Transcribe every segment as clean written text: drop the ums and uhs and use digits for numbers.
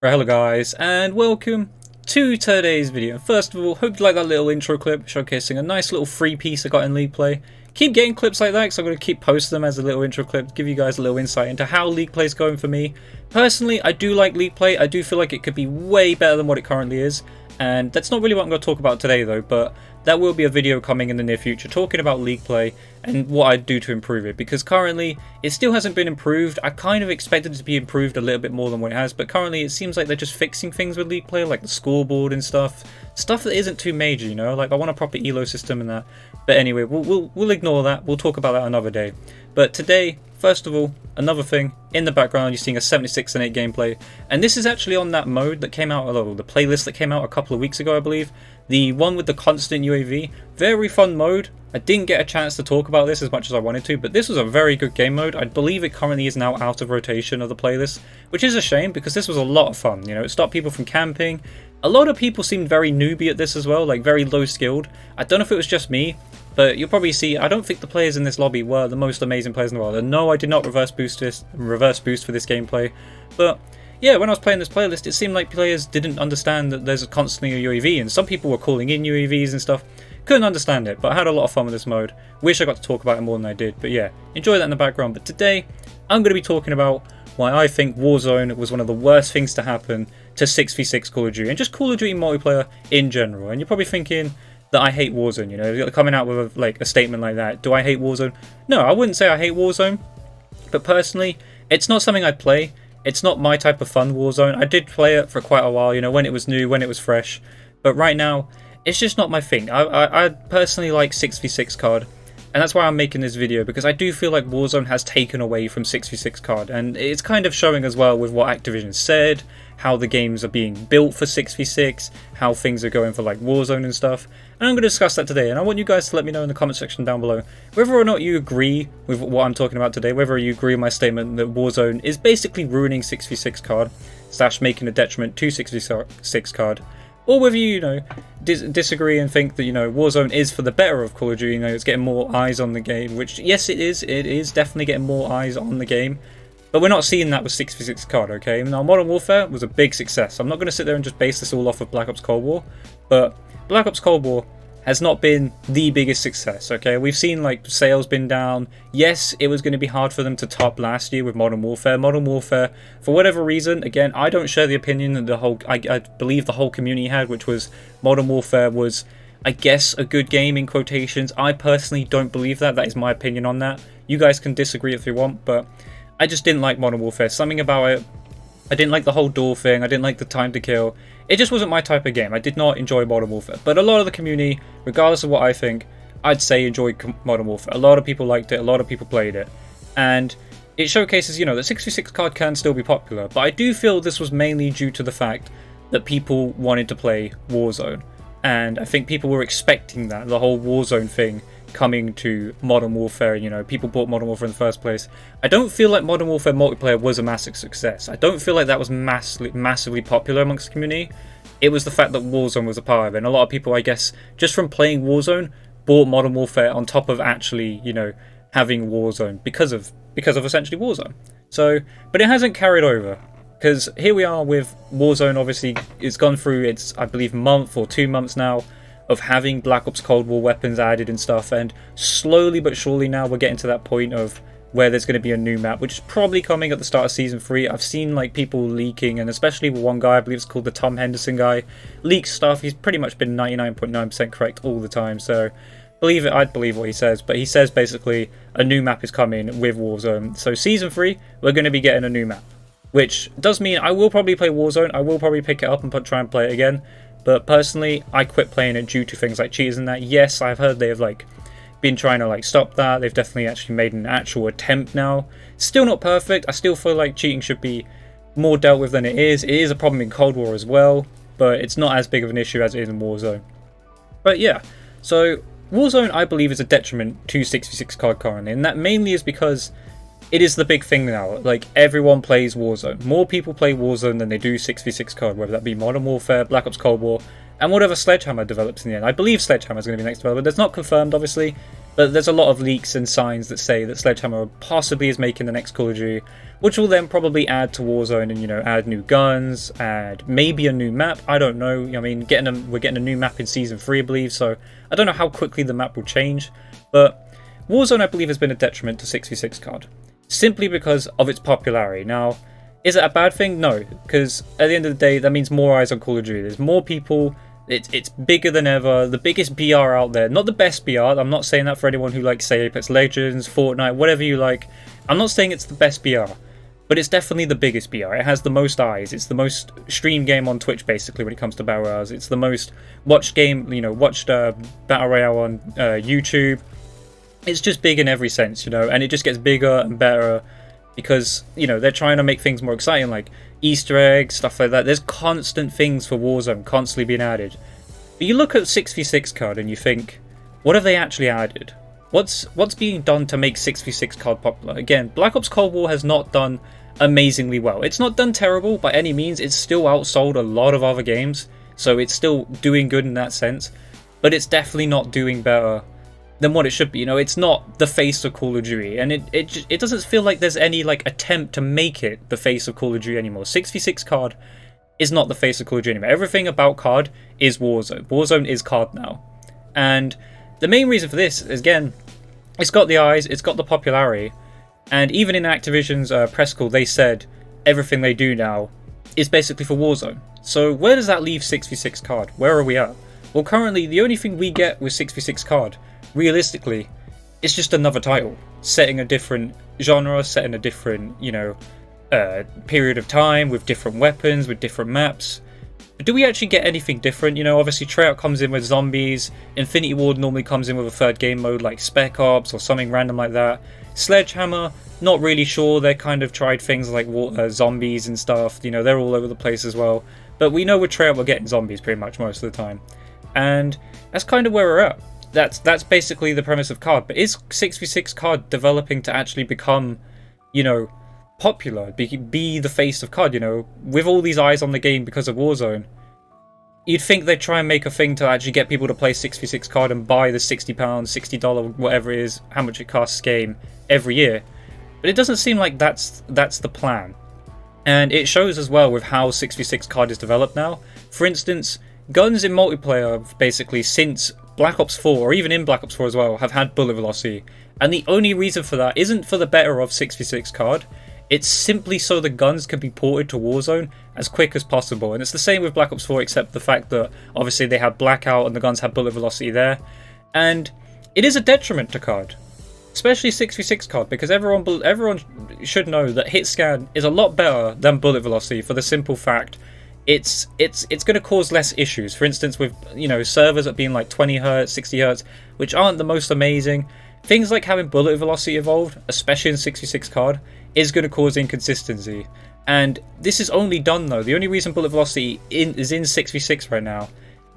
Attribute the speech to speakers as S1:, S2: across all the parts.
S1: Right, hello guys, and welcome to today's video. First of all, hope you like that little intro clip showcasing a nice little free piece I got in League Play. Keep getting clips like that because I'm going to keep posting them as a little intro clip, give you guys a little insight into how League Play is going for me. Personally, I do like League Play. I do feel like it could be way better than what it currently is, and that's not really what I'm going to talk about today though, but that will be a video coming in the near future talking about League Play and what I'd do to improve it, because currently it still hasn't been improved. I kind of expected it to be improved a little bit more than what it has, but currently it seems like they're just fixing things with League Play, like the scoreboard and stuff that isn't too major, you know, like I want a proper elo system and that. But anyway, we'll ignore that. We'll talk about that another day. But today, first of all, another thing, in the background you're seeing a 76 and 8 gameplay, and this is actually on that mode that came out, the playlist that came out a couple of weeks ago, I believe, the one with the constant UAV. Very fun mode. I didn't get a chance to talk about this as much as I wanted to, but this was a very good game mode. I believe it currently is now out of rotation of the playlist, which is a shame because this was a lot of fun. You know, it stopped people from camping. A lot of people seemed very newbie at this as well, like very low skilled. I don't know if it was just me, but you'll probably see, I don't think the players in this lobby were the most amazing players in the world. And no, I did not reverse boost for this gameplay. But yeah, when I was playing this playlist, it seemed like players didn't understand that there's constantly a UAV, and some people were calling in UAVs and stuff. Couldn't understand it, but I had a lot of fun with this mode. Wish I got to talk about it more than I did, but yeah, enjoy that in the background. But today, I'm going to be talking about why I think Warzone was one of the worst things to happen to 6v6 Call of Duty, and just Call of Duty multiplayer in general. And you're probably thinking that I hate Warzone, you know, coming out with a statement like that. Do I hate Warzone? No, I wouldn't say I hate Warzone, but personally, it's not something I'd play. It's not my type of fun, Warzone. I did play it for quite a while, you know, when it was new, when it was fresh, but right now, it's just not my thing. I personally like 6v6 COD, and that's why I'm making this video, because I do feel like Warzone has taken away from 6v6 COD, and it's kind of showing as well with what Activision said, how the games are being built for 6v6, how things are going for like Warzone and stuff, and I'm going to discuss that today, and I want you guys to let me know in the comment section down below whether or not you agree with what I'm talking about today, whether you agree with my statement that Warzone is basically ruining 6v6 COD, / making a detriment to 6v6 COD, or whether you disagree and think that, you know, Warzone is for the better of Call of Duty. You know, it's getting more eyes on the game, which yes, it is definitely getting more eyes on the game, but we're not seeing that with 6v6 COD. Okay, now Modern Warfare was a big success. I'm not going to sit there and just base this all off of Black Ops Cold War, but Black Ops Cold War has not been the biggest success. Okay, we've seen like sales been down. Yes, it was going to be hard for them to top last year with Modern Warfare. Modern Warfare, for whatever reason, again, I don't share the opinion that I believe the whole community had, which was Modern Warfare was, I guess, a good game in quotations. I personally don't believe that. That is my opinion on that. You guys can disagree if you want, but I just didn't like Modern Warfare. Something about it, I didn't like the whole door thing. I didn't like the time to kill. It just wasn't my type of game. I did not enjoy Modern Warfare. But a lot of the community, regardless of what I think, I'd say enjoyed Modern Warfare. A lot of people liked it. A lot of people played it. And it showcases, you know, that 6v6 COD can still be popular. But I do feel this was mainly due to the fact that people wanted to play Warzone. And I think people were expecting that, the whole Warzone thing coming to Modern Warfare. You know, people bought Modern Warfare in the first place. I don't feel like Modern Warfare multiplayer was a massive success. I don't feel like that was massively popular amongst the community. It was the fact that Warzone was a part of it, and a lot of people, I guess, just from playing Warzone, bought Modern Warfare on top of actually, you know, having Warzone because of essentially Warzone. So, but it hasn't carried over, because here we are with Warzone. Obviously, it's gone through its, I believe, month or 2 months now of having Black Ops Cold War weapons added and stuff, and slowly but surely now we're getting to that point of where there's going to be a new map, which is probably coming at the start of Season 3. I've seen like people leaking, and especially one guy, I believe it's called the Tom Henderson guy, leaks stuff. He's pretty much been 99.9% correct all the time, so believe it, I'd believe what he says. But he says basically a new map is coming with Warzone. So Season 3, we're going to be getting a new map, which does mean I will probably play Warzone. I will probably pick it up and try and play it again. But personally, I quit playing it due to things like cheaters and that. Yes, I've heard they have like been trying to like stop that. They've definitely actually made an actual attempt now. Still not perfect. I still feel like cheating should be more dealt with than it is. It is a problem in Cold War as well, but it's not as big of an issue as it is in Warzone. But yeah, so Warzone, I believe, is a detriment to 6v6 COD currently, and that mainly is because it is the big thing now. Like, everyone plays Warzone. More people play Warzone than they do 6v6 COD, whether that be Modern Warfare, Black Ops Cold War, and whatever Sledgehammer develops in the end. I believe Sledgehammer is going to be the next developer. That's not confirmed, obviously. But there's a lot of leaks and signs that say that Sledgehammer possibly is making the next Call of Duty, which will then probably add to Warzone and, you know, add new guns, add maybe a new map. I don't know. I mean, we're getting a new map in Season 3, I believe, so I don't know how quickly the map will change. But Warzone, I believe, has been a detriment to 6v6 COD, simply because of its popularity. Now, is it a bad thing? No, because at the end of the day, that means more eyes on Call of Duty. There's more people. It's bigger than ever, the biggest BR out there. Not the best BR, I'm not saying that for anyone who likes, say, Apex Legends, Fortnite, whatever you like. I'm not saying it's the best BR, but it's definitely the biggest BR. It has the most eyes, it's the most streamed game on Twitch, basically, when it comes to Battle Royales. It's the most watched game, you know, watched Battle Royale on YouTube. It's just big in every sense, you know, and it just gets bigger and better because, you know, they're trying to make things more exciting, like Easter eggs, stuff like that. There's constant things for Warzone constantly being added. But you look at 6v6 COD and you think, what have they actually added? What's being done to make 6v6 COD popular? Again, Black Ops Cold War has not done amazingly well. It's not done terrible by any means. It's still outsold a lot of other games, so it's still doing good in that sense. But it's definitely not doing better than what it should be. You know, it's not the face of Call of Duty, and it doesn't feel like there's any like attempt to make it the face of Call of Duty anymore. 6v6 COD is not the face of Call of Duty anymore. Everything about COD is Warzone. Warzone is COD now, and the main reason for this is, again, it's got the eyes, it's got the popularity, and even in Activision's press call, they said everything they do now is basically for Warzone. So where does that leave 6v6 COD? Where are we at? Well, currently the only thing we get with 6v6 COD, realistically, it's just another title, setting a different genre, setting a different, you know, period of time, with different weapons, with different maps. But do we actually get anything different? You know, obviously Treyarch comes in with zombies, Infinity Ward normally comes in with a third game mode like Spec Ops or something random like that. Sledgehammer, not really sure. They kind of tried things like zombies and stuff, you know, they're all over the place as well. But we know with Treyarch we're getting zombies pretty much most of the time. And that's kind of where we're at. That's basically the premise of COD. But is 6v6 COD developing to actually become, you know, popular, be the face of COD, you know, with all these eyes on the game because of Warzone? You'd think they'd try and make a thing to actually get people to play 6v6 COD and buy the £60, $60, whatever it is, how much it costs game every year. But it doesn't seem like that's the plan. And it shows as well with how 6v6 COD is developed now. For instance, guns in multiplayer, basically since Black Ops 4, or even in Black Ops 4 as well, have had bullet velocity. And the only reason for that isn't for the better of 6v6 COD, it's simply so the guns can be ported to Warzone as quick as possible. And it's the same with Black Ops 4, except the fact that obviously they had blackout and the guns had bullet velocity there. And it is a detriment to COD, especially 6v6 COD, because everyone should know that hit scan is a lot better than bullet velocity for the simple fact it's going to cause less issues. For instance, with, you know, servers at being like 20 Hz, 60 Hz, which aren't the most amazing. Things like having bullet velocity evolved, especially in 6v6 COD, is going to cause inconsistency. And this is only done, though, the only reason bullet velocity is in 6v6 right now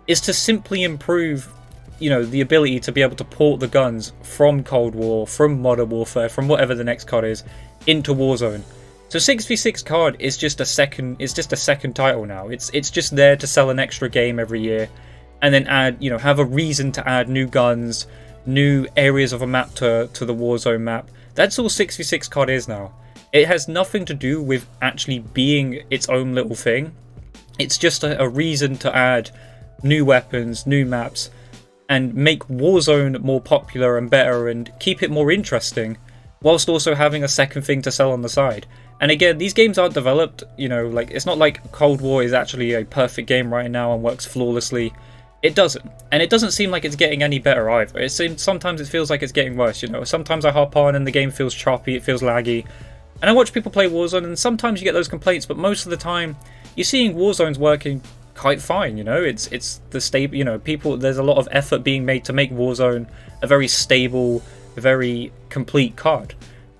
S1: is to simply improve, you know, the ability to be able to port the guns from Cold War, from Modern Warfare, from whatever the next COD is, into Warzone. So 6v6 COD is just a second title now. It's just there to sell an extra game every year, and then add, you know, have a reason to add new guns, new areas of a map to the Warzone map. That's all 6v6 COD is now. It has nothing to do with actually being its own little thing. It's just a reason to add new weapons, new maps, and make Warzone more popular and better and keep it more interesting, whilst also having a second thing to sell on the side. And again, these games aren't developed, you know, like, it's not like Cold War is actually a perfect game right now and works flawlessly. It doesn't. And it doesn't seem like it's getting any better either. Sometimes it feels like it's getting worse, you know. Sometimes I hop on and the game feels choppy, it feels laggy. And I watch people play Warzone, and sometimes you get those complaints, but most of the time you're seeing Warzone's working quite fine, you know. It's the stable, you know, there's a lot of effort being made to make Warzone a very stable, very complete COD.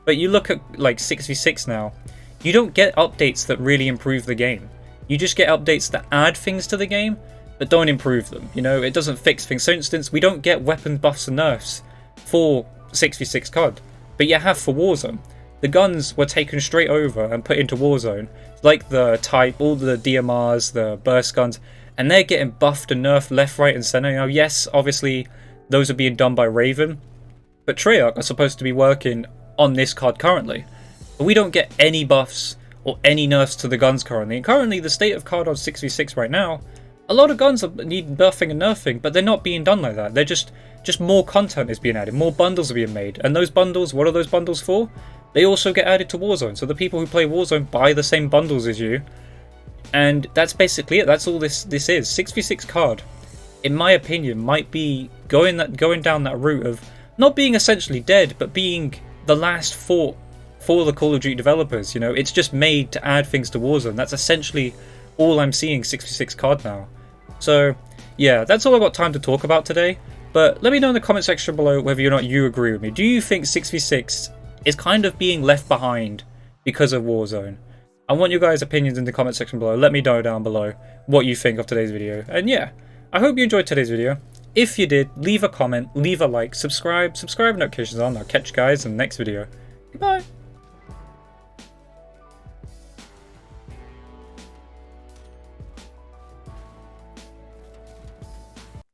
S1: But you look at like 6v6 now, you don't get updates that really improve the game. You just get updates that add things to the game, but don't improve them. You know, it doesn't fix things. For instance, we don't get weapon buffs and nerfs for 6v6 COD, but you have for Warzone. The guns were taken straight over and put into Warzone, like the type, all the DMRs, the burst guns, and they're getting buffed and nerfed left, right, and center. You know, yes, obviously those are being done by Raven, but Treyarch are supposed to be working on this card currently. But we don't get any buffs or any nerfs to the guns currently. And currently, the state of card on 6v6 right now, a lot of guns need buffing and nerfing, but they're not being done like that. They're just more content is being added, more bundles are being made. And those bundles, what are those bundles for? They also get added to Warzone. So the people who play Warzone buy the same bundles as you. And that's basically it. That's all this is. 6v6 card, in my opinion, might be going down that route of not being essentially dead, but being the last fort for the Call of Duty developers. You know, it's just made to add things to Warzone. That's essentially all I'm seeing 6v6 card now. So yeah, that's all I've got time to talk about today. But let me know in the comment section below whether or not you agree with me. Do you think 6v6 is kind of being left behind because of Warzone? I want your guys' opinions in the comment section below. Let me know down below what you think of today's video. And yeah, I hope you enjoyed today's video. If you did, leave a comment, leave a like, subscribe notifications on. I'll catch you guys in the next video. Goodbye.